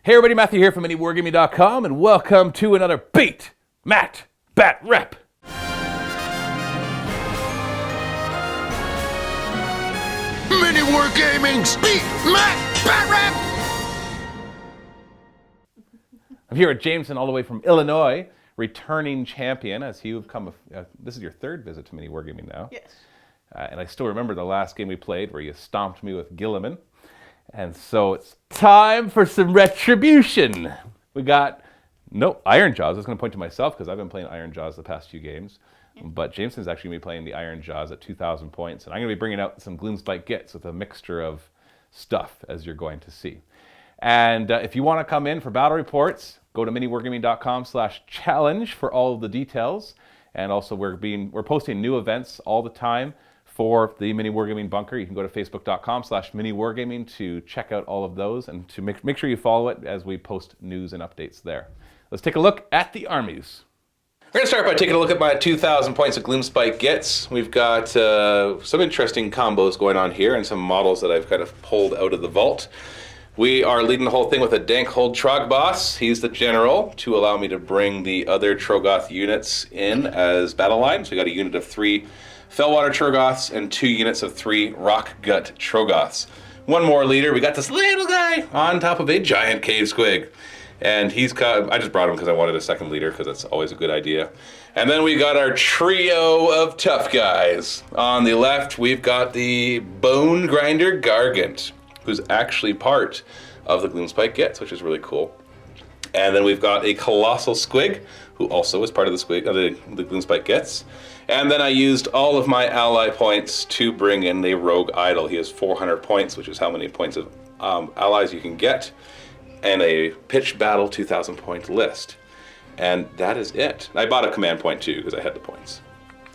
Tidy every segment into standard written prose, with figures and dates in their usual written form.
Hey everybody, Matthew here from MiniWarGaming.com, and welcome to another Beat Matt Batrep. MiniWarGaming's Beat Matt Batrep. I'm here with Jameson, all the way from Illinois, returning champion, as you've come. This is your third visit to MiniWarGaming now. Yes. And I still remember the last game we played where you stomped me with Gilliman. And so it's time for some retribution. We got, Ironjawz. I was going to point to myself because I've been playing Ironjawz the past few games. But Jameson's actually going to be playing the Ironjawz at 2,000 points. And I'm going to be bringing out some Gloomspite Gitz with a mixture of stuff, as you're going to see. And if you want to come in for battle reports, go to miniwargaming.com/challenge for all of the details. And also we're posting new events all the time for the MiniWarGaming Bunker. You can go to facebook.com/MiniWargaming to check out all of those and to make sure you follow it as we post news and updates there. Let's take a look at the armies. We're going to start by taking a look at my 2,000 points of Gloomspite Gitz. We've got some interesting combos going on here and some models that I've kind of pulled out of the vault. We are leading the whole thing with a Dankhold Trogboss. He's the general to allow me to bring the other Trogoth units in as battle lines. We got a unit of 3 Fellwater Trogoths and 2 units of 3 Rockgut Trogoths. One more leader. We got this little guy on top of a giant cave squig. And I just brought him because I wanted a second leader because that's always a good idea. And then we got our trio of tough guys. On the left, we've got the Bone Grinder Gargant, who's actually part of the Gloomspite Gitz, which is really cool. And then we've got a Colossal Squig, who also is part of the Gloomspite Gitz. And then I used all of my ally points to bring in the Rogue Idol. He has 400 points, which is how many points of allies you can get, and a pitched battle 2,000 point list. And that is it. I bought a command point too, because I had the points.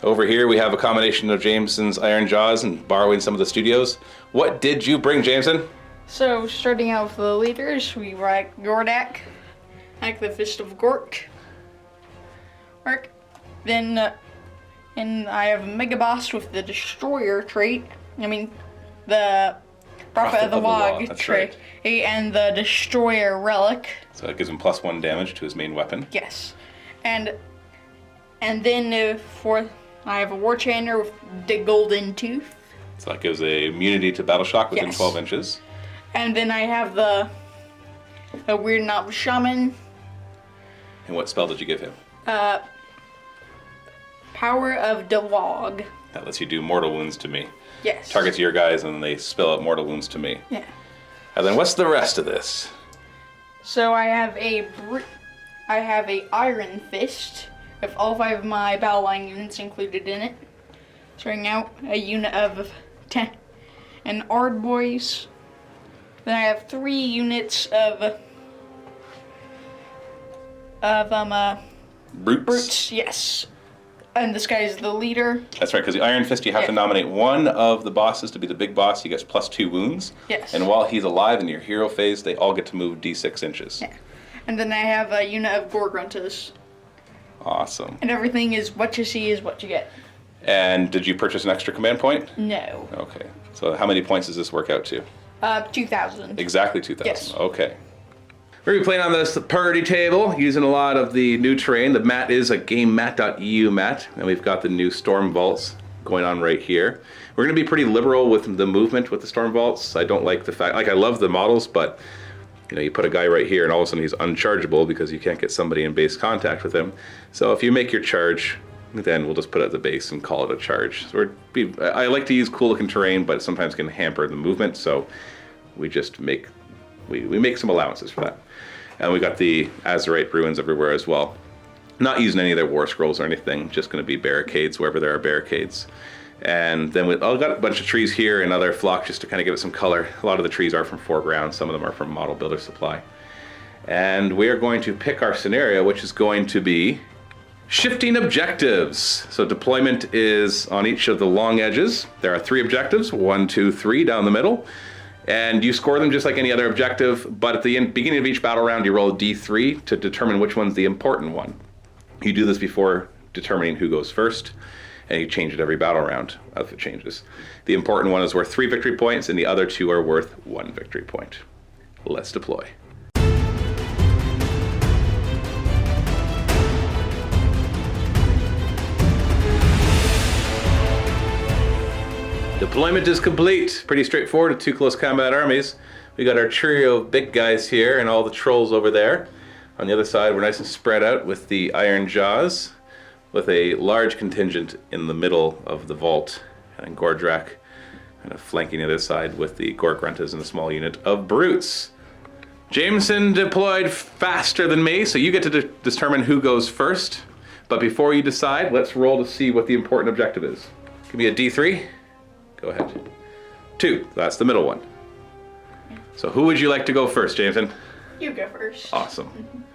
Over here we have a combination of Jameson's Ironjawz and borrowing some of the studios. What did you bring, Jameson? So, starting out with the leaders, we write Gordak, like the Fist of Gork. Then, and I have Mega Boss with the Destroyer trait. The Prophet of the Wog trait. Right. And the Destroyer relic. So that gives him +1 damage to his main weapon. Yes. And then I have a War Chanter with the Golden Tooth. So that gives a immunity to battle shock within 12 inches. And then I have a Weird Knob Shaman. And what spell did you give him? Power of the Wog. That lets you do mortal wounds to me. Yes. Targets your guys and they spill out mortal wounds to me. Yeah. And then what's the rest of this? So I have a Iron Fist with all 5 of my battle line units included in it. Starting out a unit of 10 and Ard Boys. Then I have 3 units of Brutes, yes. And this guy is the leader. That's right, because the Iron Fist, you have to nominate one of the bosses to be the big boss. He gets +2 wounds. Yes. And while he's alive in your hero phase, they all get to move D6 inches. Yeah. And then I have a unit of Gorgruntas. Awesome. And everything is what you see is what you get. And did you purchase an extra command point? No. Okay. So how many points does this work out to? 2,000. Exactly 2,000. Yes. Okay. We're going to be playing on this party table using a lot of the new terrain. The mat is a GameMat.eu mat, and we've got the new Storm Vaults going on right here. We're going to be pretty liberal with the movement with the Storm Vaults. I don't like the fact, I love the models, but you put a guy right here and all of a sudden he's unchargeable because you can't get somebody in base contact with him. So if you make your charge, then we'll just put it at the base and call it a charge. So I like to use cool looking terrain, but it sometimes can hamper the movement, so we just make some allowances for that. And we got the Azurite ruins everywhere as well. Not using any of their war scrolls or anything, just going to be barricades wherever there are barricades. And then we've got a bunch of trees here and other flocks just to kind of give it some color. A lot of the trees are from foreground, some of them are from Model Builder Supply. And we are going to pick our scenario, which is going to be shifting objectives. So deployment is on each of the long edges. There are 3 objectives, 1, 2, 3 down the middle. And you score them just like any other objective, but at the beginning of each battle round, you roll a d3 to determine which one's the important one. You do this before determining who goes first, and you change it every battle round as it changes. The important one is worth 3 victory points, and the other 2 are worth 1 victory point. Let's deploy. Deployment is complete. Pretty straightforward with 2 close combat armies. We got our trio of big guys here and all the trolls over there. On the other side, we're nice and spread out with the Ironjawz, with a large contingent in the middle of the vault, and Gordrak kind of flanking the other side with the Gorgruntas and a small unit of brutes. Jameson deployed faster than me, so you get to determine who goes first. But before you decide, let's roll to see what the important objective is. Give me a D3. Go ahead. 2, that's the middle one. So who would you like to go first, Jameson? You go first. Awesome.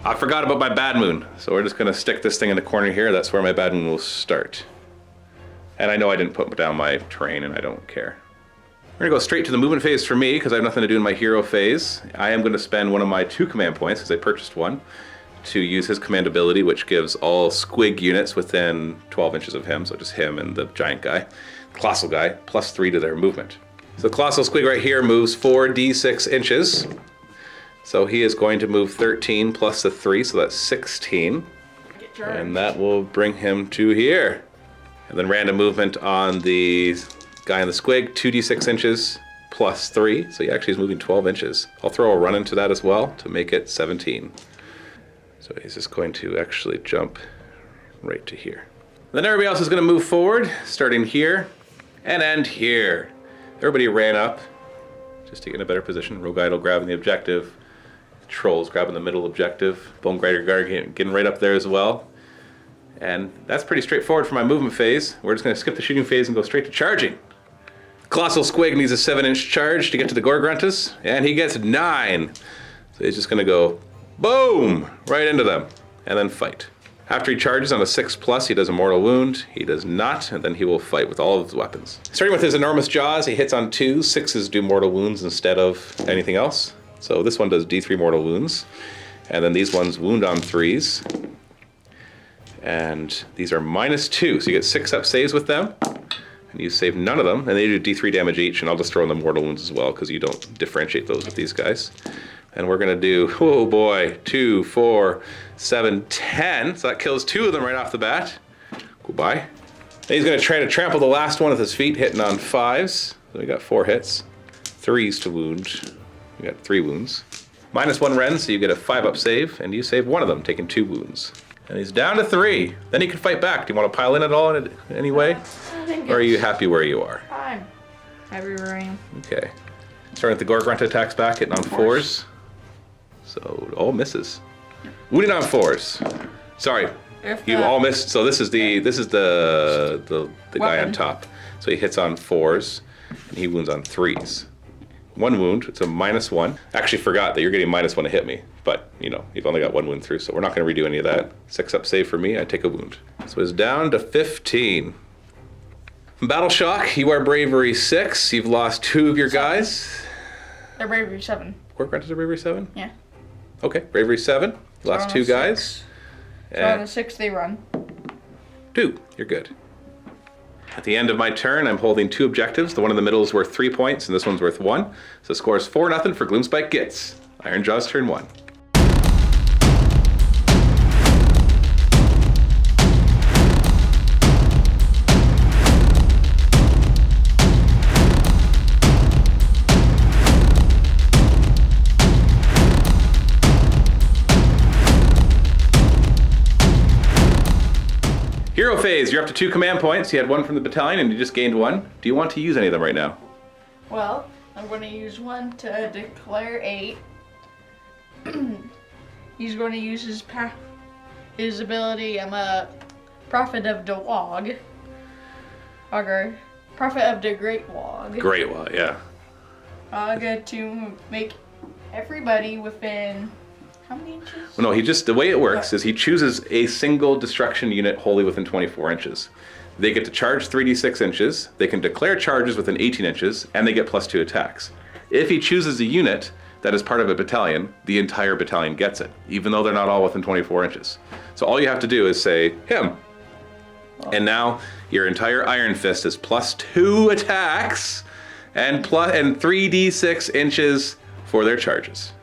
I forgot about my bad moon, so we're just gonna stick this thing in the corner here. That's where my bad moon will start. And I know I didn't put down my terrain, and I don't care. We're gonna go straight to the movement phase for me, because I have nothing to do in my hero phase. I am gonna spend one of my 2 command points, because I purchased one, to use his command ability, which gives all squig units within 12 inches of him, so just him and the giant guy, colossal guy, +3 to their movement. So the colossal squig right here moves 4d6 inches. So he is going to move 13 plus the 3, so that's 16. And that will bring him to here. And then random movement on the guy in the squig, 2d6 inches plus 3. So he actually is moving 12 inches. I'll throw a run into that as well to make it 17. So he's just going to actually jump right to here. Then everybody else is going to move forward, starting here and end here. Everybody ran up just to get in a better position. Rogue Idol grabbing the objective. Trolls grabbing the middle objective. Bone Grinder Guard getting right up there as well. And that's pretty straightforward for my movement phase. We're just going to skip the shooting phase and go straight to charging. Colossal Squig needs a 7-inch charge to get to the Gorgruntas, and he gets 9. So he's just going to go boom right into them and then fight. After he charges on a 6+, he does a mortal wound. He does not, and then he will fight with all of his weapons. Starting with his enormous jaws, he hits on 2. 6s do mortal wounds instead of anything else. So this one does D3 mortal wounds, and then these ones wound on 3s. And these are -2, so you get 6 up saves with them, and you save none of them, and they do D3 damage each, and I'll just throw in the mortal wounds as well, because you don't differentiate those with these guys. And we're gonna do, oh boy, 2, 4, 7, 10, so that kills 2 of them right off the bat. Goodbye. Then he's gonna try to trample the last one with his feet, hitting on 5s, so we got 4 hits. 3s to wound. We got 3 wounds. -1 Ren, so you get a 5-up save, and you save 1 of them, taking 2 wounds. And he's down to 3. Then he can fight back. Do you want to pile in at all in any way? Or are you happy where you are? I'm happy where I am. Okay. Starting with the Gorgrunt attacks back, hitting on 4s. So, all misses. Wounded on 4s. Sorry, you all missed. So this is the guy on top. So he hits on 4s, and he wounds on 3s. 1 wound, it's a -1. Actually forgot that you're getting -1 to hit me, but you know, you've only got 1 wound through, so we're not gonna redo any of that. 6-up save for me, I take a wound. So it's down to 15. Battle Shock, you are Bravery 6, you've lost 2 of your guys. They're Bravery 7. Gorgruntas are Bravery 7? Yeah. Okay, Bravery 7, you lost 2 guys. So on the 6 they run. 2, you're good. At the end of my turn, I'm holding 2 objectives. The one in the middle is worth 3 points, and this one's worth 1. So the score is 4-0 for Gloomspite Gitz. Ironjawz turn 1. Hero phase, you're up to 2 command points. You had 1 from the battalion and you just gained 1. Do you want to use any of them right now? Well, I'm going to use 1 to declare 8. He's going to use his ability, I'm a Prophet of the Wog. Or Prophet of the Great Wog. Great Wog, yeah. I get to make everybody within how many inches? No, the way it works is he chooses a single destruction unit wholly within 24 inches. They get to charge 3d6 inches, they can declare charges within 18 inches, and they get +2 attacks. If he chooses a unit that is part of a battalion, the entire battalion gets it, even though they're not all within 24 inches. So all you have to do is say, him. And now your entire Iron Fist is +2 attacks and 3d6 inches for their charges.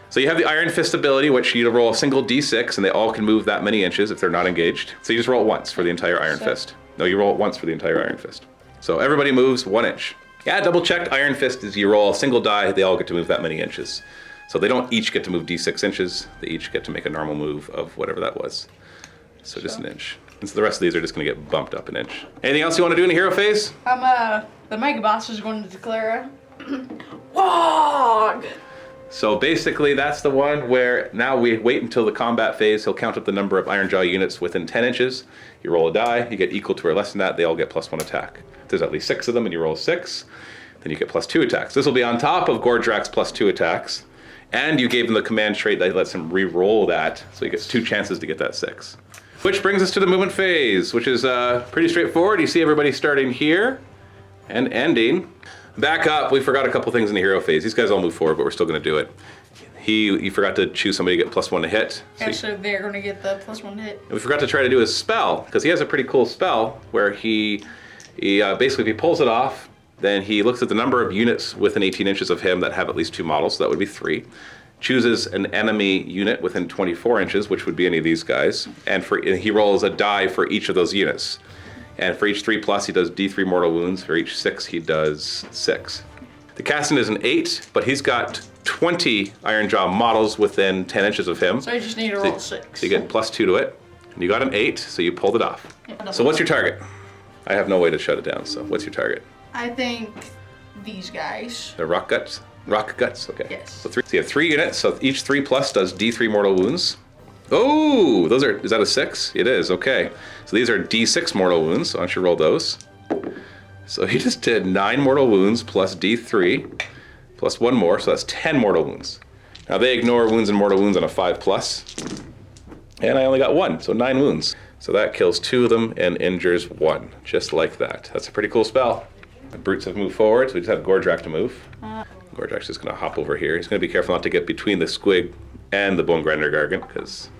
So you have the Iron Fist ability, which you roll a single d6, and they all can move that many inches if they're not engaged. So you just roll it once for the entire Iron Fist. No, you roll it once for the entire Iron Fist. So everybody moves 1 inch. Yeah, double checked. Iron Fist is you roll a single die, they all get to move that many inches. So they don't each get to move d6 inches, they each get to make a normal move of whatever that was. So just an inch. And so the rest of these are just gonna get bumped up an inch. Anything else you wanna do in the hero phase? The Mega Boss is going to declare WOG! So basically that's the one where now we wait until the combat phase. He'll count up the number of Ironjaw units within 10 inches. You roll a die, you get equal to or less than that, they all get +1 attack. If there's at least 6 of them and you roll 6, then you get +2 attacks. This will be on top of Gordrak's +2 attacks. And you gave him the command trait that lets him re-roll that, so he gets 2 chances to get that 6. Which brings us to the movement phase, which is pretty straightforward. You see everybody starting here and ending. Back up, we forgot a couple things in the hero phase. These guys all move forward, but we're still gonna do it. You forgot to choose somebody to get +1 to hit. So they're gonna get the +1 to hit. And we forgot to try to do his spell, because he has a pretty cool spell where he basically, if he pulls it off, then he looks at the number of units within 18 inches of him that have at least 2 models, so that would be 3. Chooses an enemy unit within 24 inches, which would be any of these guys, and he rolls a die for each of those units. And for each 3+, he does D3 mortal wounds. For each 6, he does 6. The casting is an 8, but he's got 20 Ironjaw models within 10 inches of him. So I just need to roll 6. So you get +2 to it. And you got an 8, so you pulled it off. Yeah. So what's your target? I have no way to shut it down, so what's your target? I think these guys. The rock guts? Rock guts, okay. Yes. So you have 3 units, so each 3+ does D3 mortal wounds. Oh, is that a 6? It is, okay. So these are D6 mortal wounds, so why don't you roll those? So he just did 9 mortal wounds plus D3, plus 1 more, so that's 10 mortal wounds. Now they ignore wounds and mortal wounds on a 5+, and I only got 1, so 9 wounds. So that kills 2 of them and injures 1, just like that. That's a pretty cool spell. The brutes have moved forward, so we just have Gordrak to move. Gordrak's just gonna hop over here. He's gonna be careful not to get between the squig and the bone grinder gargant, because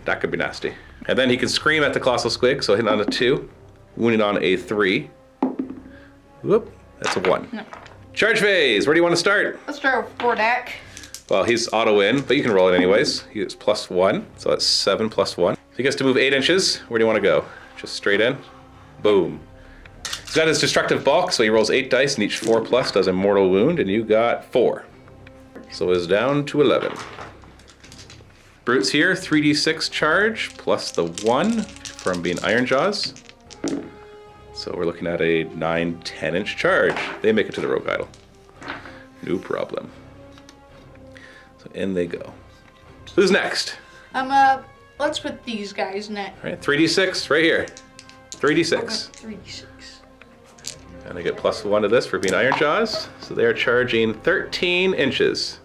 that could be nasty. And then he can scream at the colossal squig, so hitting on a 2, wounding on a 3. Whoop, that's a 1. No. Charge phase, where do you want to start? Let's start with Gordak. Well, he's auto in, but you can roll it anyways. He gets +1, so that's 7 + 1. He gets to move 8 inches. Where do you want to go? Just straight in? Boom. He's got his destructive bulk, so he rolls 8 dice, and each 4+ does a mortal wound, and you got 4. So it's down to 11. Brutes here, 3d6 charge, plus the 1 from being Ironjawz. So we're looking at a 9-10 inch charge. They make it to the rogue idol. No problem. So in they go. Who's next? Let's put these guys next. All right, 3d6 right here. 3d6. 3d6. And they get +1 to this for being Ironjawz. So they are charging 13 inches.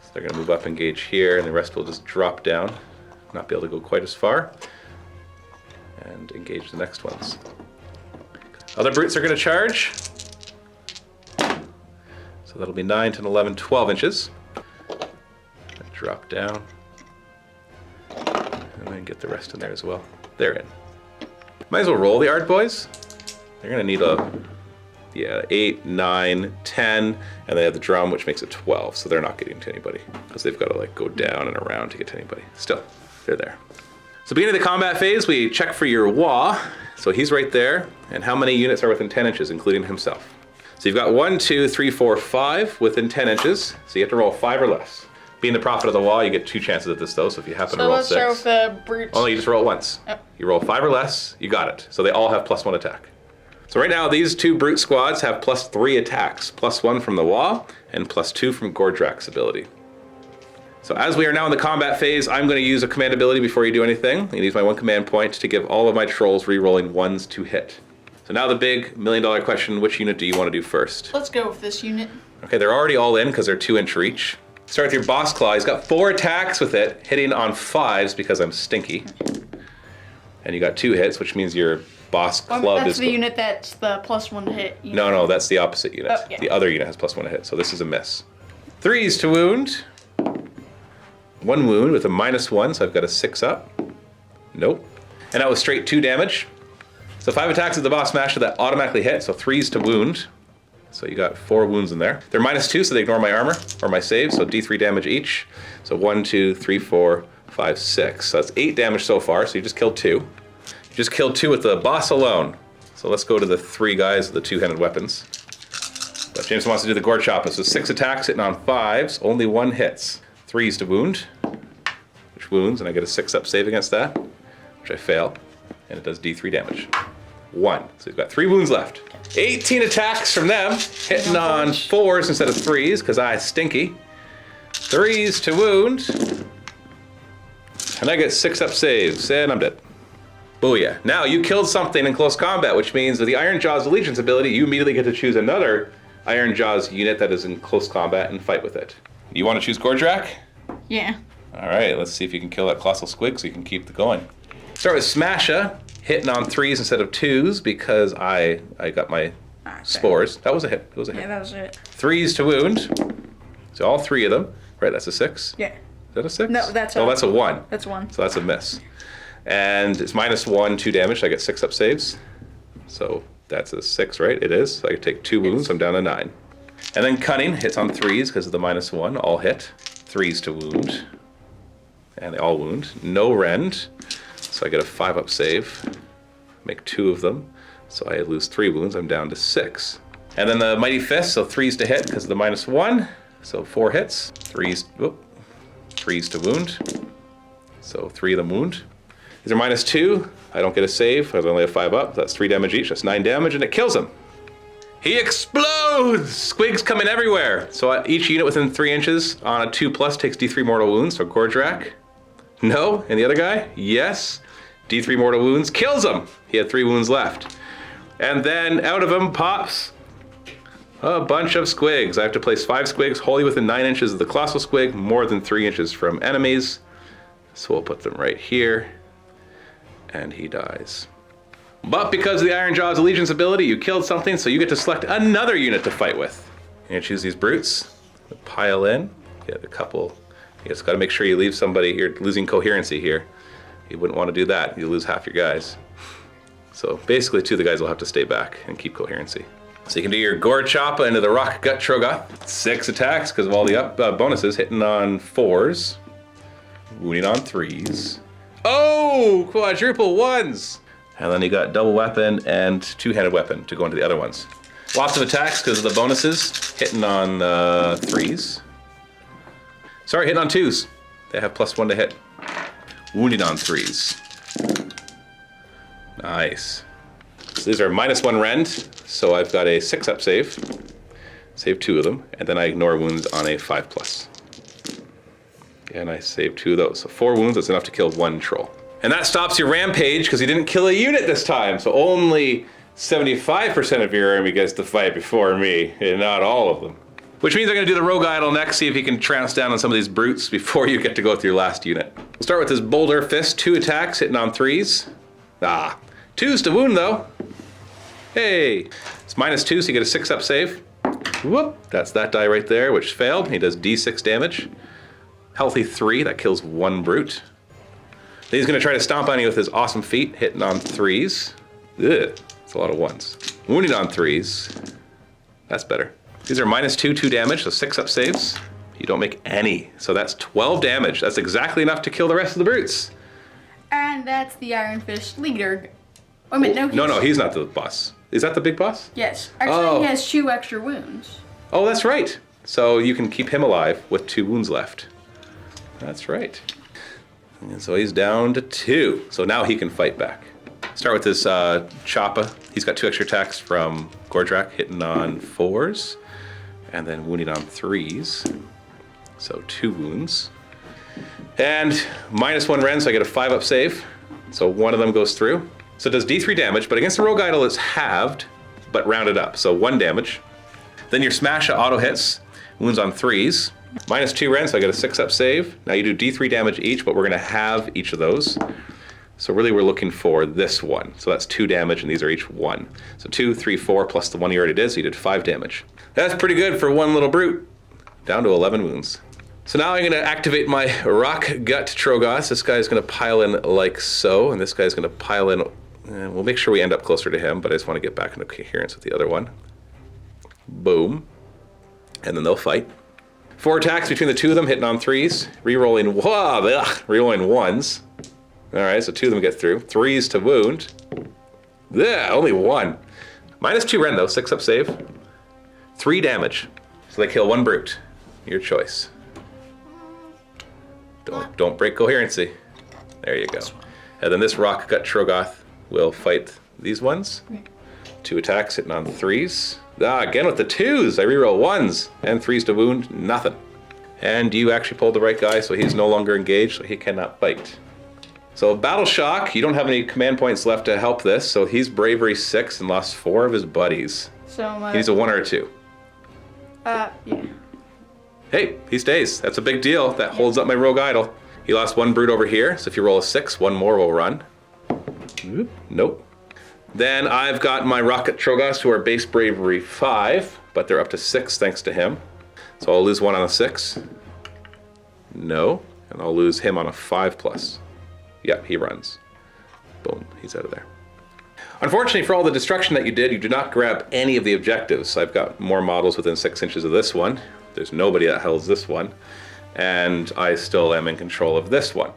So they're gonna move up, engage here, and the rest will just drop down. Not be able to go quite as far. And engage the next ones. Other brutes are gonna charge. So that'll be 9, 10, 11, 12 inches. Drop down. And then get the rest in there as well. They're in. Might as well roll the art boys. They're gonna need 8, 9, 10, and they have the drum, which makes it 12, so they're not getting to anybody, because they've got to like go down and around to get to anybody. Still, they're there. So beginning of the combat phase, we check for your Wah, so he's right there, and how many units are within 10 inches, including himself. So you've got 1, 2, 3, 4, 5 within 10 inches, so you have to roll 5 or less. Being the prophet of the Wah, you get 2 chances at this though, so if you happen to roll 6. So let's start with the brutes. Oh, no, you just roll it once. Yep. You roll 5 or less, you got it. So they all have +1 attack. So right now, these 2 brute squads have +3 attacks, +1 from the Wah, and +2 from Gordrak's ability. So as we are now in the combat phase, I'm going to use a command ability before you do anything. You use my 1 command point to give all of my trolls re-rolling 1s to hit. So now the big $1 million question, which unit do you want to do first? Let's go with this unit. Okay, they're already all in because they're 2 inch reach. Start with your boss claw. He's got 4 attacks with it, hitting on 5s because I'm stinky. And you got 2 hits, which means your boss club that's is... the unit that's the +1 to hit unit. No, that's the opposite unit. Oh, yeah. The other unit has +1 to hit, so this is a miss. 3s to wound. 1 wound with a -1, so I've got a 6 up. Nope. And that was straight 2 damage. So 5 attacks at the boss smasher that automatically hit, so 3s to wound. So you got 4 wounds in there. They're -2, so they ignore my armor or my save, so D3 damage each. So 1, 2, 3, 4, 5, 6. So that's 8 damage so far, so you just killed 2. You just killed 2 with the boss alone. So let's go to the 3 guys with the 2-handed weapons. But Jameson wants to do the gore chopper, so 6 attacks hitting on 5s, only 1 hits. 3s to wound, which wounds, and I get a 6-up save against that, which I fail, and it does D3 damage. 1, so you've got 3 wounds left. 18 attacks from them, hitting on 4s instead of 3s, because I stinky. 3s to wound, and I get 6-up saves, and I'm dead. Booyah. Now you killed something in close combat, which means with the Ironjawz Allegiance ability, you immediately get to choose another Ironjawz unit that is in close combat and fight with it. You want to choose Gordrak? Yeah. All right, let's see if you can kill that Colossal Squig so you can keep it going. Start with Smasha, hitting on 3s instead of 2s because I got my spores. That was a hit. It was a hit. Yeah, that was it. 3s to wound. So all 3 of them. Right, that's a 6. Yeah. Is that a 6? No, that's oh, that's a 1. That's 1. So that's a miss. And it's -1, 2 damage. So I get 6-up saves. So that's a 6, right? It is. So I can take 2 wounds. I'm down to 9. And then Cunning hits on 3s because of the -1. All hit. 3s to wound. And they all wound. No rend. So I get a 5-up save. Make 2 of them. So I lose 3 wounds. I'm down to 6. And then the Mighty Fist. So 3s to hit because of the -1. So 4 hits. 3s to wound. So 3 of them wound. These are -2. I don't get a save. I only have 5 up. That's 3 damage each. That's 9 damage, and it kills him. He explodes! Squigs coming everywhere. So each unit within 3 inches on a 2+ takes D3 mortal wounds. So Gordrak, no. And the other guy, yes. D3 mortal wounds, kills him. He had 3 wounds left. And then out of him pops a bunch of squigs. I have to place 5 squigs wholly within 9 inches of the colossal squig, more than 3 inches from enemies. So we'll put them right here. And he dies. But because of the Ironjawz Allegiance ability, you killed something, so you get to select another unit to fight with. And choose these brutes, pile in, get a couple. You just gotta make sure you leave somebody, you're losing coherency here. You wouldn't wanna do that, you lose half your guys. So basically 2 of the guys will have to stay back and keep coherency. So you can do your Gore Choppa into the Rock Gut Trogoth. 6 attacks because of all the bonuses, hitting on 4s, wounding on 3s. Oh, quadruple 1s! And then you got double weapon and 2-handed weapon to go into the other ones. Lots of attacks because of the bonuses, hitting on 3s. Sorry, hitting on 2s. They have +1 to hit. Wounding on 3s. Nice. So these are -1 rend, so I've got a 6-up save. Save 2 of them, and then I ignore wounds on a 5+. And I save 2 of those. So 4 wounds, that's enough to kill 1 troll. And that stops your rampage because he didn't kill a unit this time. So only 75% of your army gets to fight before me, and not all of them. Which means I'm gonna do the Rogue Idol next, see if he can trounce down on some of these brutes before you get to go with your last unit. We'll start with this Boulder Fist, 2 attacks, hitting on 3s. 2s to wound though. Hey, it's -2, so you get a 6-up save. Whoop, that's that die right there, which failed. He does D6 damage. Healthy 3, that kills 1 brute. Then he's gonna try to stomp on you with his awesome feet, hitting on 3s. Ugh, that's a lot of 1s. Wounding on 3s. That's better. These are -2, 2 damage, so 6-up saves. You don't make any, so that's 12 damage. That's exactly enough to kill the rest of the brutes. And that's the Iron Fist leader. Wait a minute, No, he's not the boss. Is that the big boss? Yes. Actually, he has 2 extra wounds. Oh, that's right. So you can keep him alive with 2 wounds left. That's right. And so he's down to 2. So now he can fight back. Start with this Choppa. He's got 2 extra attacks from Gordrak, hitting on 4s, and then wounding on 3s. So 2 wounds. And -1 rend, so I get a 5-up save. So 1 of them goes through. So it does D3 damage, but against the Rogue Idol it's halved, but rounded up. So 1 damage. Then your Smasha auto hits, wounds on 3s. -2 rend, so I get a 6-up save. Now you do D3 damage each, but we're gonna have each of those. So really we're looking for this one. So that's 2 damage, and these are each 1. So 2, 3, 4, plus the 1 you already did, so you did 5 damage. That's pretty good for 1 little brute. Down to 11 wounds. So now I'm going to activate my Rock Gut Trogoth. This guy's going to pile in like so, and this guy's going to pile in. We'll make sure we end up closer to him, but I just want to get back into coherence with the other one. Boom. And then they'll fight. 4 attacks between the 2 of them, hitting on 3s. Rerolling, rerolling 1s. All right, so 2 of them get through. 3s to wound. Yeah, only 1. -2 rend though, 6 up save. 3 damage. So they kill 1 brute. Your choice. Don't break coherency. There you go. And then this Rock Gut Trogoth will fight these ones. 2 attacks hitting on 3s. Again with the 2s. I reroll 1s and 3s to wound. Nothing. And you actually pulled the right guy, so he's no longer engaged, so he cannot fight. So Battle Shock, you don't have any command points left to help this, so he's Bravery 6 and lost 4 of his buddies. So he's a 1 or a 2. Yeah. Hey, he stays. That's a big deal. That holds up my Rogue Idol. He lost 1 brute over here, so if you roll a 6, 1 more will run. Nope. Then I've got my Rocket Trogoths who are base Bravery 5, but they're up to 6 thanks to him. So I'll lose 1 on a 6. No. And I'll lose him on a 5+. Yep, he runs. Boom, he's out of there. Unfortunately, for all the destruction that you did, you do not grab any of the objectives. I've got more models within 6 inches of this one. There's nobody that holds this one. And I still am in control of this one.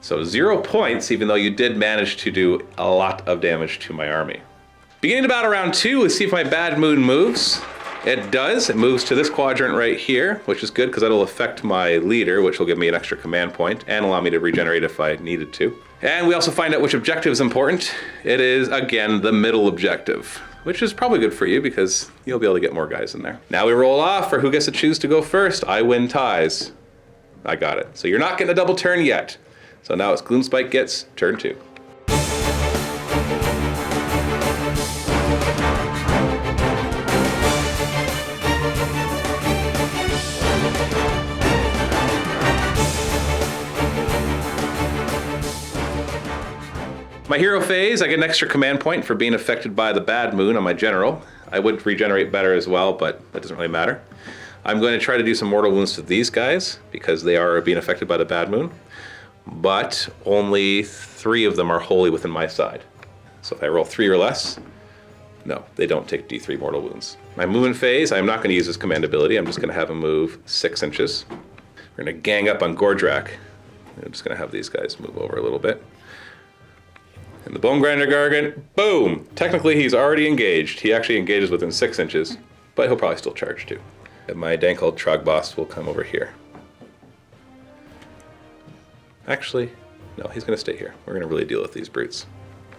So 0 points, even though you did manage to do a lot of damage to my army. Beginning about round 2, let's see if my Bad Moon moves. It does. It moves to this quadrant right here, which is good because that'll affect my leader, which will give me an extra command point and allow me to regenerate if I needed to. And we also find out which objective is important. It is, again, the middle objective, which is probably good for you because you'll be able to get more guys in there. Now we roll off for who gets to choose to go first. I win ties. I got it. So you're not getting a double turn yet. So now it's Gloomspite Gitz, turn 2. My hero phase, I get an extra command point for being affected by the Bad Moon on my general. I would regenerate better as well, but that doesn't really matter. I'm going to try to do some mortal wounds to these guys because they are being affected by the Bad Moon. But only 3 of them are wholly within my side. So if I roll 3 or less, no, they don't take D3 mortal wounds. My movement phase, I'm not going to use his command ability. I'm just going to have him move 6 inches. We're going to gang up on Gordrak. I'm just going to have these guys move over a little bit. And the Bone Grinder Gargant, boom! Technically he's already engaged. He actually engages within 6 inches, but he'll probably still charge too. And my Dankled Trogboss will come over here. Actually, no, he's going to stay here. We're going to really deal with these brutes.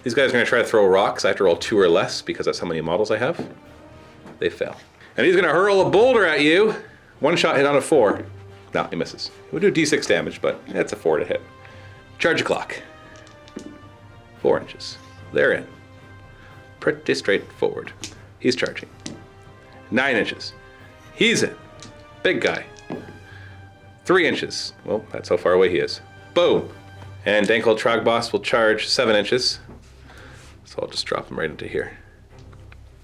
These guys are going to try to throw rocks. I have to roll 2 or less because that's how many models I have. They fail. And he's going to hurl a boulder at you. 1 shot hit on a 4. No, he misses. It would do D6 damage, but it's a 4 to hit. Charge the clock. 4 inches. They're in. Pretty straightforward. He's charging. 9 inches. He's in. Big guy. 3 inches. Well, that's how far away he is. Boom. And Dankled Trogboss will charge 7 inches. So I'll just drop him right into here.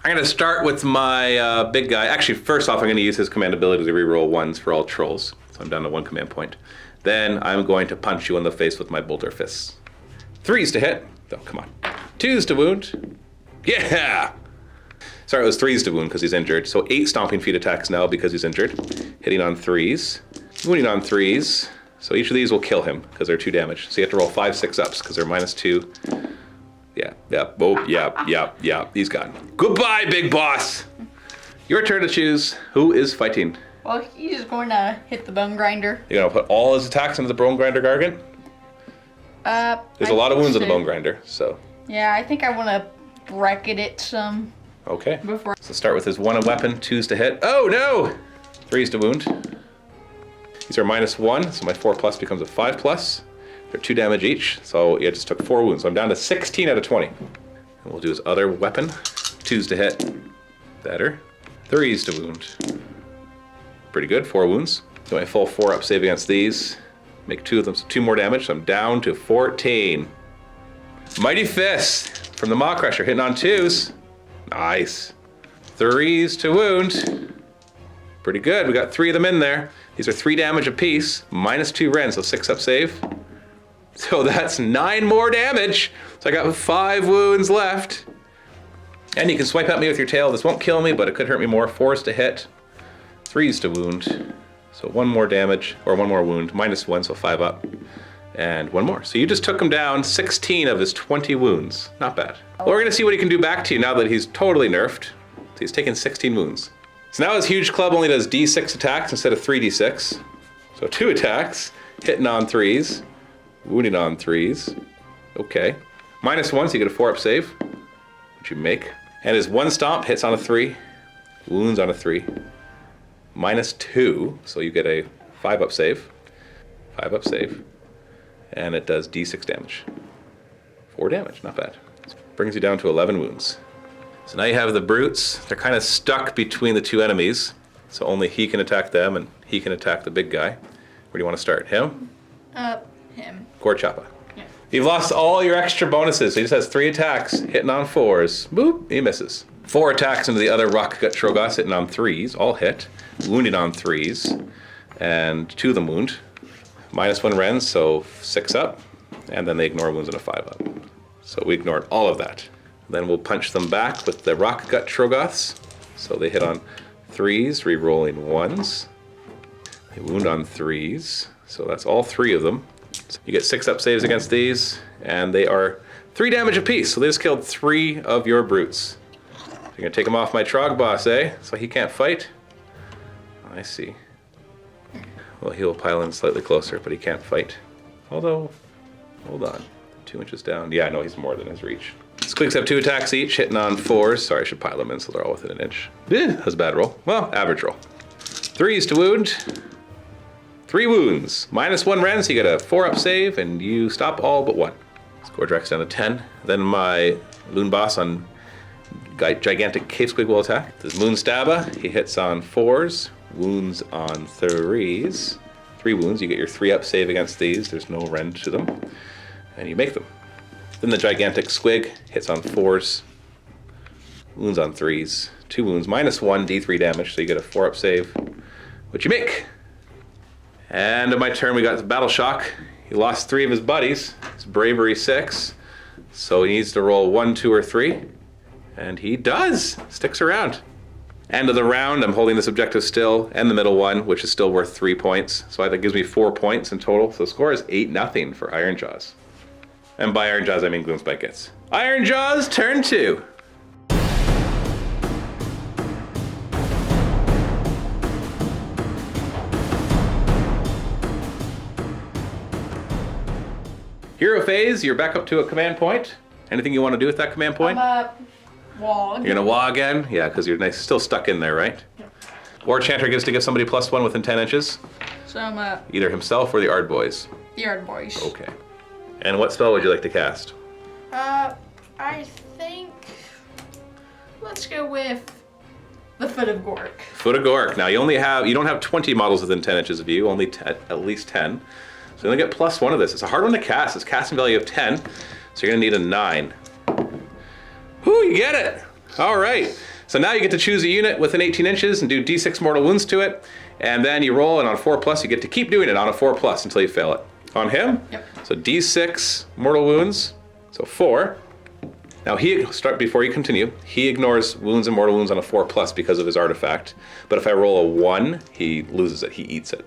I'm going to start with my big guy. Actually, first off, I'm going to use his command ability to reroll 1s for all trolls. So I'm down to 1 command point. Then I'm going to punch you in the face with my Bolter Fists. 3s to hit. Oh, come on. 2s to wound. Yeah! Sorry, it was 3s to wound because he's injured. So 8 Stomping Feet attacks now because he's injured. Hitting on 3s. Wounding on 3s. So each of these will kill him because they're 2 damage. So you have to roll 5 6-ups because they're -2. Yeah, oh, yeah. He's gone. Goodbye, big boss! Your turn to choose who is fighting. Well, he's going to hit the Bone Grinder. You're going to put all his attacks into the Bone Grinder Gargant? There's a lot of wounds on the Bone Grinder, so. Yeah, I think I want to bracket it some. Okay. Before. So start with his 1 weapon, 2s to hit. Oh no! 3s to wound. These are -1, so my 4+ becomes a 5+. They're 2 damage each, so yeah, just took 4 wounds. So I'm down to 16 out of 20. And we'll do his other weapon. 2s to hit. Better. 3s to wound. Pretty good, 4 wounds. So my full 4-up save against these. Make 2 of them, so 2 more damage, so I'm down to 14. Mighty Fist from the Maw Crusher, hitting on 2s. Nice. 3s to wound. pretty good. We got 3 of them in there. These are 3 damage apiece, -2 rend, so 6 up save. So that's 9 more damage. So I got 5 wounds left. And you can swipe at me with your tail. This won't kill me, but it could hurt me more. 4s to hit, 3s to wound. So 1 more damage, or 1 more wound, -1, so 5 up. And 1 more. So you just took him down 16 of his 20 wounds. Not bad. Well, we're gonna see what he can do back to you now that he's totally nerfed. So he's taken 16 wounds. So now his huge club only does D6 attacks instead of 3D6. So 2 attacks, hitting on 3s, wounding on 3s. Okay. -1, so you get a 4 up save, which you make. And his 1 stomp hits on a 3, wounds on a 3. -2, so you get a 5 up save. 5 up save. And it does D6 damage. 4 damage, not bad. Brings you down to 11 wounds. So now you have the brutes. They're kind of stuck between the 2 enemies. So only he can attack them and he can attack the big guy. Where do you want to start? Him? Him. Gorchapa. Yeah. You've lost all your extra bonuses. He just has 3 attacks, hitting on 4s. Boop, he misses. 4 attacks into the other Rock Gut Trogoths, hitting on 3s, all hit. Wounding on 3s, and 2 of them wound. -1 rend, so 6 up, and then they ignore wounds and a 5 up. So we ignored all of that. Then we'll punch them back with the Rock Gut Trogoths. So they hit on 3s, re-rolling 1s. They wound on 3s, so that's all 3 of them. So you get 6 up saves against these, and they are 3 damage apiece. So they just killed 3 of your brutes. You're gonna take him off my Trog boss, eh? So he can't fight? I see. Well, he'll pile in slightly closer, but he can't fight. Although, hold on. 2 inches down. Yeah, no, he's more than his reach. Squeaks have 2 attacks each, hitting on 4s. Sorry, I should pile them in so they're all within an inch. That's a bad roll. Well, average roll. 3s to wound. 3 wounds. -1 rend, so you get a 4 up save, and you stop all but 1. Score Drax down to 10. Then my Loon Boss on Gigantic Cave Squig will attack. This Moon Stabba, he hits on 4s. Wounds on 3s. 3 wounds, you get your 3 up save against these. There's no rend to them. And you make them. Then the Gigantic Squig hits on 4s. Wounds on 3s. 2 wounds, -1, D3 damage, so you get a 4 up save, which you make. And on my turn, we got Battle Shock. He lost 3 of his buddies. It's Bravery 6. So he needs to roll 1, 2, or 3. And he does. Sticks around. End of the round, I'm holding this objective still, and the middle one, which is still worth 3 points. So that gives me 4 points in total. So the score is 8-0 for Ironjawz. And by Ironjawz, I mean Gloomspite Gitz. Ironjawz, turn 2. Hero phase, you're back up to a command point. Anything you want to do with that command point? Wall. You're gonna wah again? Yeah, because you're still stuck in there, right? Yep. War Chanter gets to give somebody +1 within 10 inches. So I'm Either himself or the Ard Boys. the Yard Boys. Okay. And what spell would you like to cast? I think let's go with the Foot of Gork. Foot of Gork. Now you don't have 20 models within 10 inches of you, only at least 10. So you only get +1 of this. It's a hard one to cast. It's casting value of 10, so you're gonna need a 9. Whoo, you get it! All right. So now you get to choose a unit within 18 inches and do D6 mortal wounds to it, and then you roll, and on 4+, you get to keep doing it on a 4+ until you fail it. On him? Yep. So D6 mortal wounds, so 4. Now before you continue, he ignores wounds and mortal wounds on a 4+ because of his artifact. But if I roll a 1, he loses it, he eats it.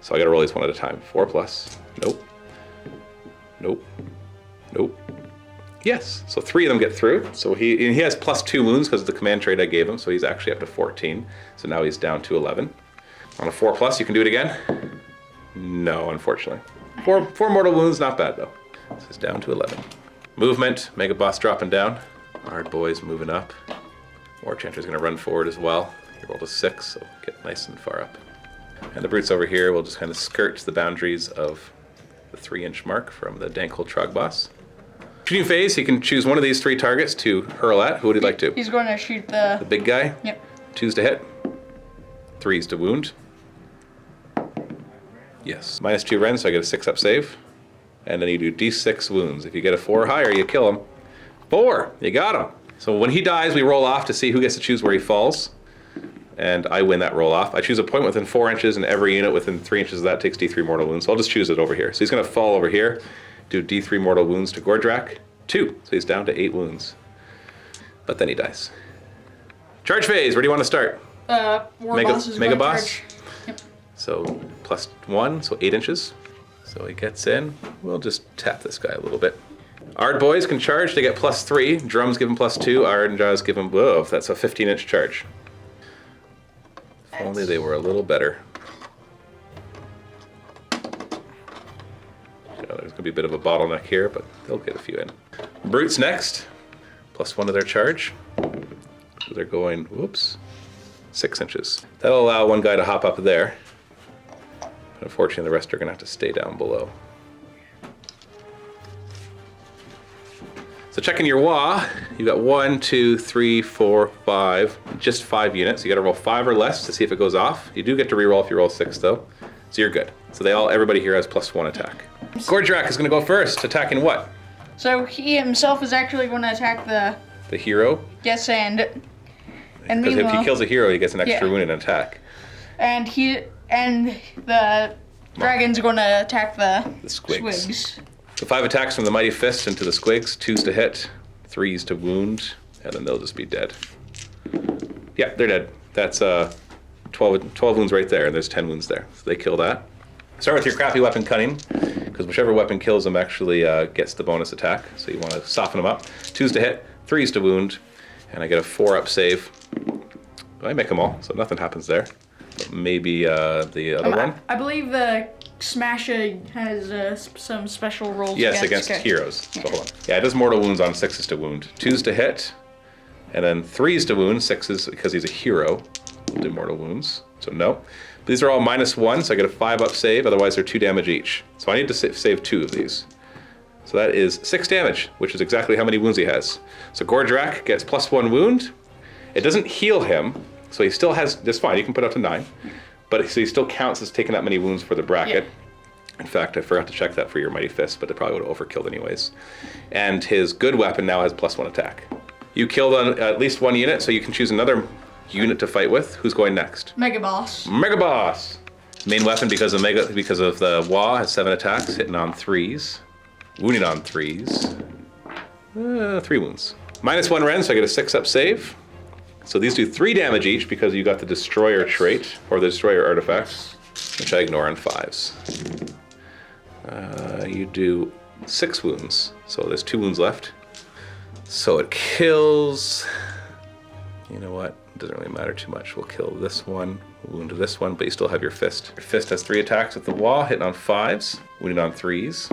So I gotta roll these one at a time. 4+, nope. Nope, nope. Yes, so 3 of them get through. So he has +2 wounds because of the command trait I gave him, so he's actually up to 14. So now he's down to 11. On a 4+, you can do it again? No, unfortunately. 4 mortal wounds, not bad though. So he's down to 11. Movement, Mega Boss dropping down. Hard Boys moving up. War Chanter's gonna run forward as well. He rolled a 6, so get nice and far up. And the brutes over here will just kind of skirt the boundaries of the 3-inch mark from the Dankle Trog Boss. Shooting phase, he can choose one of these 3 targets to hurl at. Who would he like to? He's going to shoot the big guy? Yep. 2s to hit. 3s to wound. Yes. -2 rend, so I get a 6 up save. And then you do D6 wounds. If you get a 4 or higher, you kill him. 4! You got him. So when he dies, we roll off to see who gets to choose where he falls. and I win that roll off. I choose a point within 4 inches, and every unit within 3 inches of that takes D3 mortal wounds. So I'll just choose it over here. So he's going to fall over here, do D3 mortal wounds to Gordrak. 2, so he's down to 8 wounds. But then he dies. Charge phase, where do you want to start? Mega boss? Yep. So +1, so 8 inches. So he gets in. We'll just tap this guy a little bit. Ard boys can charge, they get +3. Drums give him +2. Ironjawz give him, whoa, that's a 15-inch charge. If only they were a little better. There's going to be a bit of a bottleneck here, but they'll get a few in. Brutes next. +1 to their charge. So they're going, whoops, 6 inches. That'll allow one guy to hop up there. But unfortunately, the rest are going to have to stay down below. So checking your WA, you've got 1, 2, 3, 4, 5, just 5 units. You got to roll 5 or less to see if it goes off. You do get to reroll if you roll 6 though. So you're good. So everybody here has +1 attack. Gordrak is going to go first, attacking what? So he himself is actually going to attack the hero? Yes, and because if he kills a hero, he gets an extra yeah. wound and attack. And the dragon's going to attack the squigs. So 5 attacks from the Mighty Fist into the squigs, 2s to hit, 3s to wound, and then they'll just be dead. Yeah, they're dead. That's 12 wounds right there, and there's 10 wounds there. So they kill that. Start with your crappy weapon Cunning, because whichever weapon kills them actually gets the bonus attack. So you want to soften them up. 2s to hit, 3s to wound, and I get a 4-up save. I make them all, so nothing happens there. But maybe the other one? I believe the Smasher has some special rolls. Yes, against heroes. So hold on. Yeah, it does mortal wounds on 6s to wound. 2s to hit, and then 3s to wound. 6s, because he's a hero, will do mortal wounds. So no. But these are all -1, so I get a 5-up save. Otherwise, they're 2 damage each. So I need to save 2 of these. So that is 6 damage, which is exactly how many wounds he has. So Gordrak gets +1 wound. It doesn't heal him, so he still has, that's fine, he can put up to 9. But so he still counts as taking that many wounds for the bracket. Yeah. In fact, I forgot to check that for your Mighty Fist, but it probably would have overkilled anyways. And his good weapon now has +1 attack. You killed at least 1 unit, so you can choose another unit to fight with. Who's going next? Mega Boss. Mega Boss! Main weapon, because of the WA, has 7 attacks, hitting on 3s. Wounding on 3s. 3 wounds. -1 Ren, so I get a 6-up save. So these do 3 damage each because you got the Destroyer trait, or the Destroyer artifact, which I ignore on 5s. You do 6 wounds, so there's 2 wounds left. So it kills, you know what, it doesn't really matter too much. We'll kill this one, wound this one, but you still have your fist. Your fist has 3 attacks with the wall, hitting on 5s, wounding on 3s,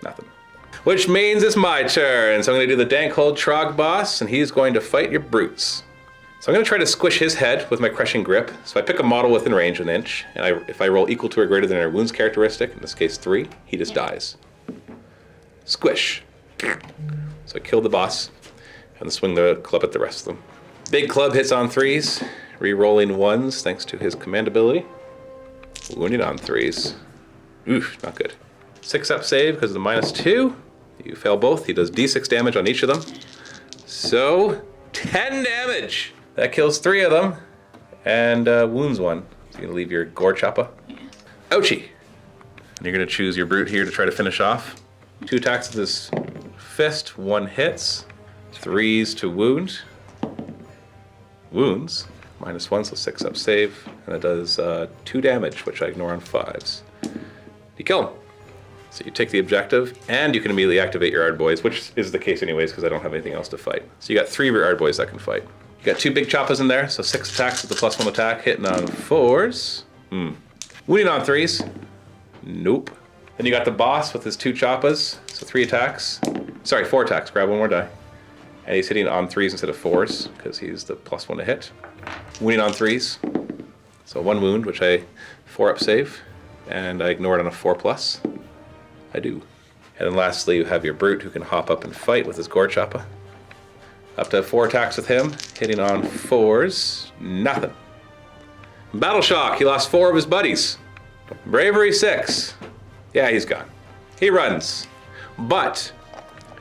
nothing. Which means it's my turn, so I'm gonna do the Dankhold Trog boss, and he's going to fight your brutes. So I'm going to try to squish his head with my Crushing Grip. So I pick a model within range of 1 inch, and if I roll equal to or greater than our wounds characteristic, in this case 3, he just dies. Squish. So I kill the boss, and swing the club at the rest of them. Big club hits on 3s, re-rolling 1s thanks to his command ability. Wounding on 3s. Oof, not good. 6-up save because of the -2. You fail both. He does D6 damage on each of them. So 10 damage. That kills 3 of them, and wounds 1. So you're gonna leave your Gore Choppa. Ouchie. And you're gonna choose your brute here to try to finish off. 2 attacks with his fist, 1 hits, 3s to wound. Wounds, -1, so 6-up save, and it does 2 damage, which I ignore on 5s. You kill him. So you take the objective, and you can immediately activate your Ard Boys, which is the case anyways, because I don't have anything else to fight. So you got 3 of your Ard Boys that can fight. You got 2 big choppas in there, so 6 attacks with the +1 attack, hitting on 4s. Wounding on 3s. Nope. Then you got the boss with his 2 choppas, so 3 attacks. Sorry, 4 attacks, grab 1 more die. And he's hitting on 3s instead of 4s, because he's the +1 to hit. Wounding on 3s. So 1 wound, which I 4-up save, and I ignore it on a 4+. I do. And then lastly, you have your brute who can hop up and fight with his Gore Choppa. Up to 4 attacks with him, hitting on 4s, nothing. Battle Shock, he lost 4 of his buddies. Bravery 6, yeah, he's gone. He runs. But,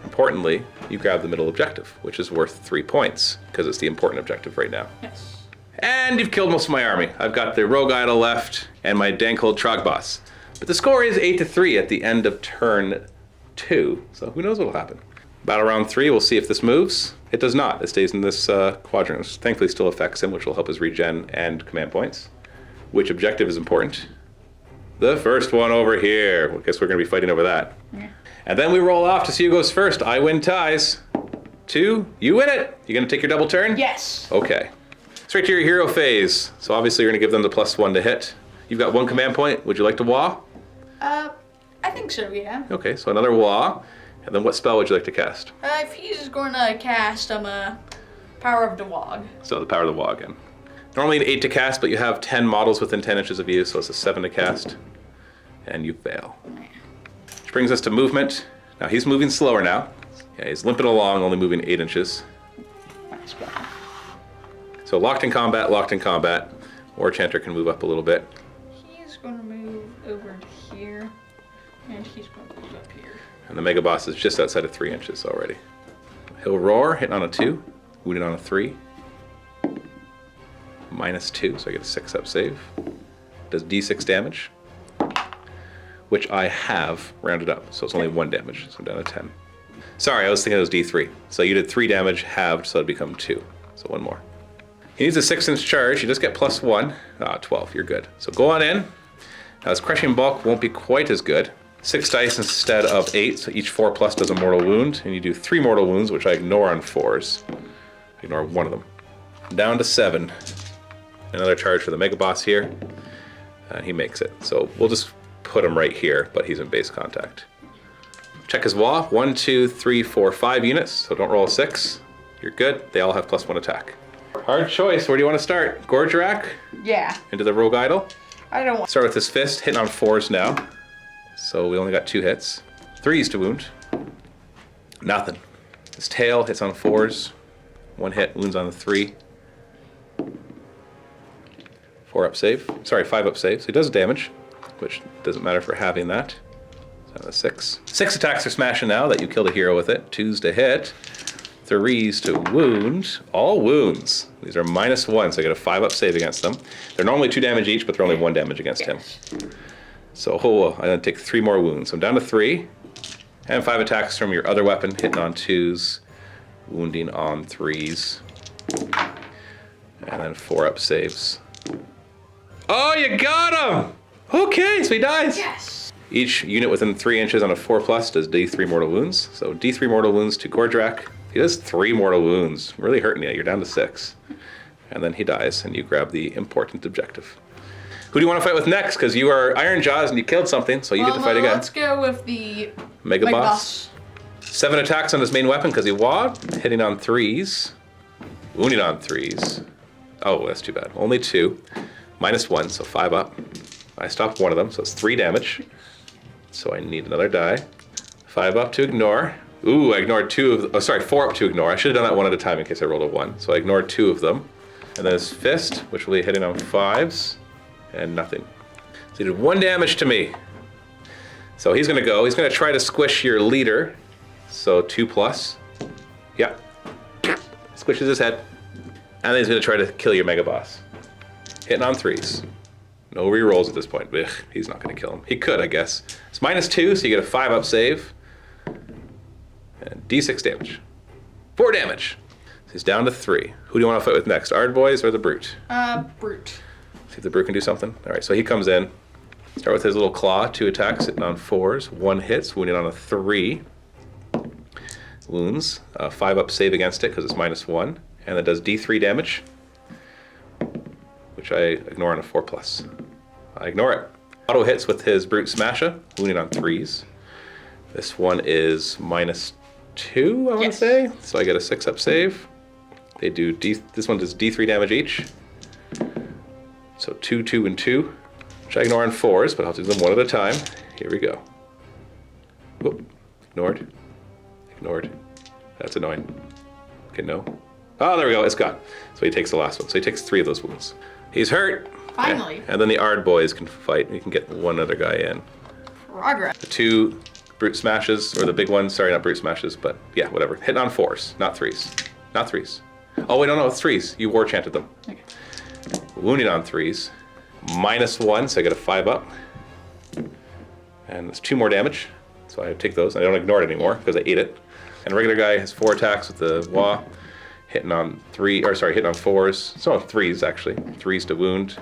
importantly, you grab the middle objective, which is worth 3 points, because it's the important objective right now. Yes. And you've killed most of my army. I've got the Rogue Idol left and my dank old Trog boss. But the score is 8-3 at the end of turn 2, so who knows what'll happen. Battle round 3, we'll see if this moves. It does not. It stays in this quadrant, which thankfully still affects him, which will help his regen and command points. Which objective is important? The first one over here. I guess we're going to be fighting over that. Yeah. And then we roll off to see who goes first. I win ties. 2, you win it. You going to take your double turn? Yes. Okay. Straight to your hero phase. So obviously you're going to give them the +1 to hit. You've got 1 command point. Would you like to wah? I think so, yeah. Okay, so another wah. And then what spell would you like to cast? If he's going to cast, Power of the Wog. So the Power of the Wog again. Normally an 8 to cast, but you have 10 models within 10 inches of you, so it's a 7 to cast. And you fail. Which brings us to movement. Now he's moving slower now. Yeah, he's limping along, only moving 8 inches. Nice one. So locked in combat, locked in combat. War Chanter can move up a little bit. He's going to move over to here, and he's going to move up here. And the Mega Boss is just outside of 3 inches already. He'll roar, hitting on a 2, wounded on a 3. -2, so I get a 6-up save. Does D6 damage, which I have rounded up, so it's only 1 damage, so I'm down to 10. Sorry, I was thinking it was D3. So you did 3 damage, halved, so it'd become 2. So 1 more. He needs a 6-inch charge. You just get +1. 12, you're good. So go on in. Now his Crushing Bulk won't be quite as good. 6 dice instead of 8, so each 4+ does a mortal wound, and you do 3 mortal wounds, which I ignore on 4s. I ignore 1 of them. Down to 7. Another charge for the Mega Boss here, and he makes it. So we'll just put him right here, but he's in base contact. Check his wall. 1, 2, 3, 4, 5 units, so don't roll a 6. You're good. They all have +1 attack. Hard choice. Where do you want to start? Gorge Rack? Yeah. Into the Rogue Idol? I don't want. Start with his fist, hitting on 4s now. So we only got 2 hits. 3s to wound. Nothing. His tail hits on 4s. 1 hit, wounds on the 3. 4-up save. Sorry, 5-up save. So he does damage, which doesn't matter for having that. So 6. 6 attacks are smashing now that you killed a hero with it. 2s to hit. 3s to wound. All wounds. These are -1, so I get a 5-up save against them. They're normally 2 damage each, but they're only 1 damage against him. So I then take 3 more wounds. So I'm down to 3. And 5 attacks from your other weapon, hitting on 2s, wounding on 3s. And then 4-up saves. Oh, you got him! Okay, so he dies. Yes. Each unit within 3 inches on a 4+ does D3 mortal wounds. So D3 mortal wounds to Gordrak. He does 3 mortal wounds. Really hurting you. You're down to 6. And then he dies, and you grab the important objective. Who do you want to fight with next? Because you are Ironjawz and you killed something, so you get to fight again. Let's go with the Mega Boss. 7 attacks on his main weapon because he wad, hitting on 3s, wounding on 3s. Oh, that's too bad. Only 2. -1, so 5 up. I stopped 1 of them, so it's 3 damage. So I need another die. 5 up to ignore. Ooh, I ignored 2 of them. Oh, sorry, 4 up to ignore. I should have done that 1 at a time in case I rolled a 1. So I ignored 2 of them. And then his fist, which will be hitting on 5s, and nothing. So he did 1 damage to me. So he's gonna go. He's gonna try to squish your leader. So 2+. Yeah. Squishes his head. And then he's gonna try to kill your Mega Boss. Hitting on 3s. No rerolls at this point. Ugh, he's not going to kill him. He could, I guess. It's -2, so you get a 5-up save. And D6 damage. 4 damage. So he's down to 3. Who do you want to fight with next? Ardboys or the Brute? Brute. See if the Brute can do something. All right, so he comes in. Start with his little claw. 2 attacks, hitting on 4s. 1 hits, wounded on a 3. Wounds. 5-up save against it because it's -1. And that does D3 damage, which I ignore on a 4+. I ignore it. Auto hits with his Brute Smasher, wounding on 3s. This one is -2, I want to say. So I get a 6-up save. They do this one does D3 damage each. So 2, 2, and 2, which I ignore on 4s, but I'll do them 1 at a time. Here we go. Whoop. Ignored. Ignored. That's annoying. Okay, no. Oh, there we go. It's gone. So he takes the last one. So he takes 3 of those wounds. He's hurt. Finally. And then the Ardboys can fight. You can get 1 other guy in. Progress. The 2 Brute Smashes, or the big ones. Sorry, not Brute Smashes, but yeah, whatever. Hitting on 4s, not 3s. Not 3s. Oh, wait, no, it's 3s. You War Chanted them. Okay. wounding on 3s. -1, so I get a 5 up. And it's 2 more damage, so I take those. I don't ignore it anymore because I ate it. And a regular guy has 4 attacks with the wah, hitting on 4s. So on 3s actually, 3s to wound,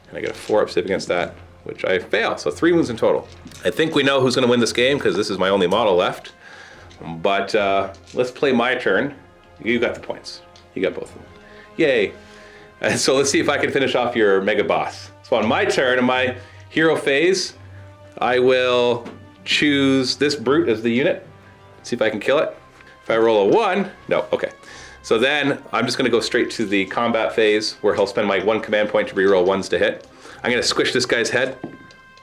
and I get a 4 up save against that, which I fail. So 3 wounds in total. I think we know who's going to win this game because this is my only model left. But let's play my turn. You got the points. You got both of them. Yay! And so let's see if I can finish off your mega boss. So on my turn, in my hero phase, I will choose this brute as the unit. See if I can kill it. If I roll a 1, no, okay. So then I'm just gonna go straight to the combat phase where he'll spend my 1 command point to reroll 1s to hit. I'm gonna squish this guy's head.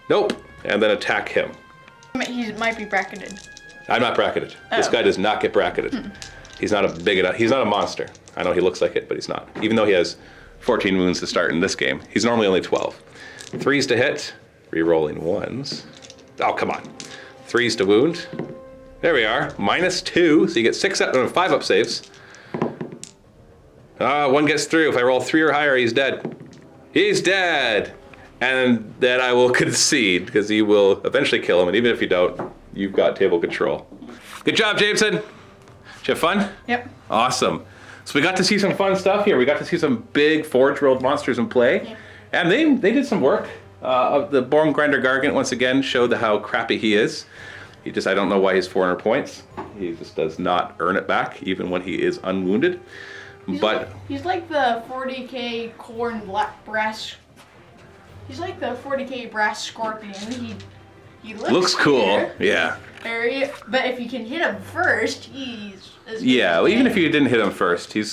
Nope, and then attack him. He might be bracketed. I'm not bracketed. Oh. This guy does not get bracketed. He's not a big enough, he's not a monster. I know he looks like it, but he's not. Even though he has 14 wounds to start in this game, he's normally only 12. 3s to hit, re-rolling 1s. Oh, come on. 3s to wound. There we are, -2, so you get 6 up and 5 up saves. 1 gets through. If I roll 3 or higher, he's dead. He's dead! And then I will concede, because you will eventually kill him, and even if you don't, you've got table control. Good job, Jameson! Did you have fun? Yep. Awesome. So we got to see some fun stuff here. We got to see some big Forgeworld monsters in play. Yep. And they did some work. The Bone Grinder Gargant, once again, showed how crappy he is. I don't know why he's 400 points. He just does not earn it back, even when he is unwounded. He's like the 40k corn black brass. He's like the 40k brass scorpion. He looks cool. Yeah. But if you can hit him first, he's well, even if you didn't hit him first, you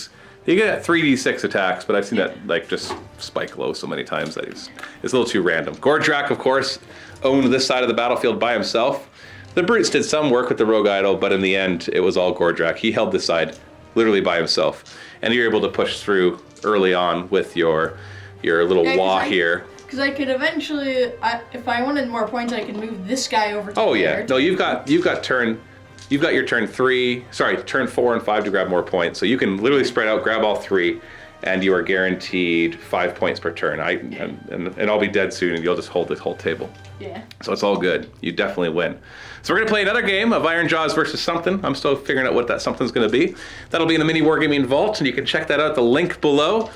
get 3d6 attacks, but I've seen that like just spike low so many times that it's a little too random. Gordrak, of course, owned this side of the battlefield by himself. The brutes did some work with the rogue idol, but in the end, it was all Gordrak. He held this side literally by himself, and you're able to push through early on with your little wah here. Because I could eventually, if I wanted more points, I could move this guy over to there. No, you've got your turn 4 and 5 to grab more points. So you can literally spread out, grab all 3, and you are guaranteed 5 points per turn. And I'll be dead soon, and you'll just hold this whole table. Yeah. So it's all good. You definitely win. So we're gonna play another game of Ironjawz versus something. I'm still figuring out what that something's gonna be. That'll be in the MiniWarGaming Vault, and you can check that out at the link below.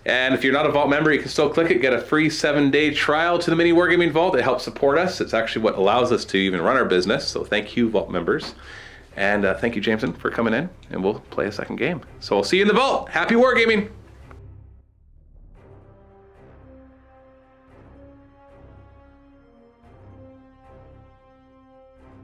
And if you're not a Vault member, you can still click it, get a free 7-day trial to the MiniWarGaming Vault. It helps support us. It's actually what allows us to even run our business. So thank you, Vault members. And thank you, Jameson, for coming in, and we'll play a second game. So I'll see you in the Vault. Happy wargaming!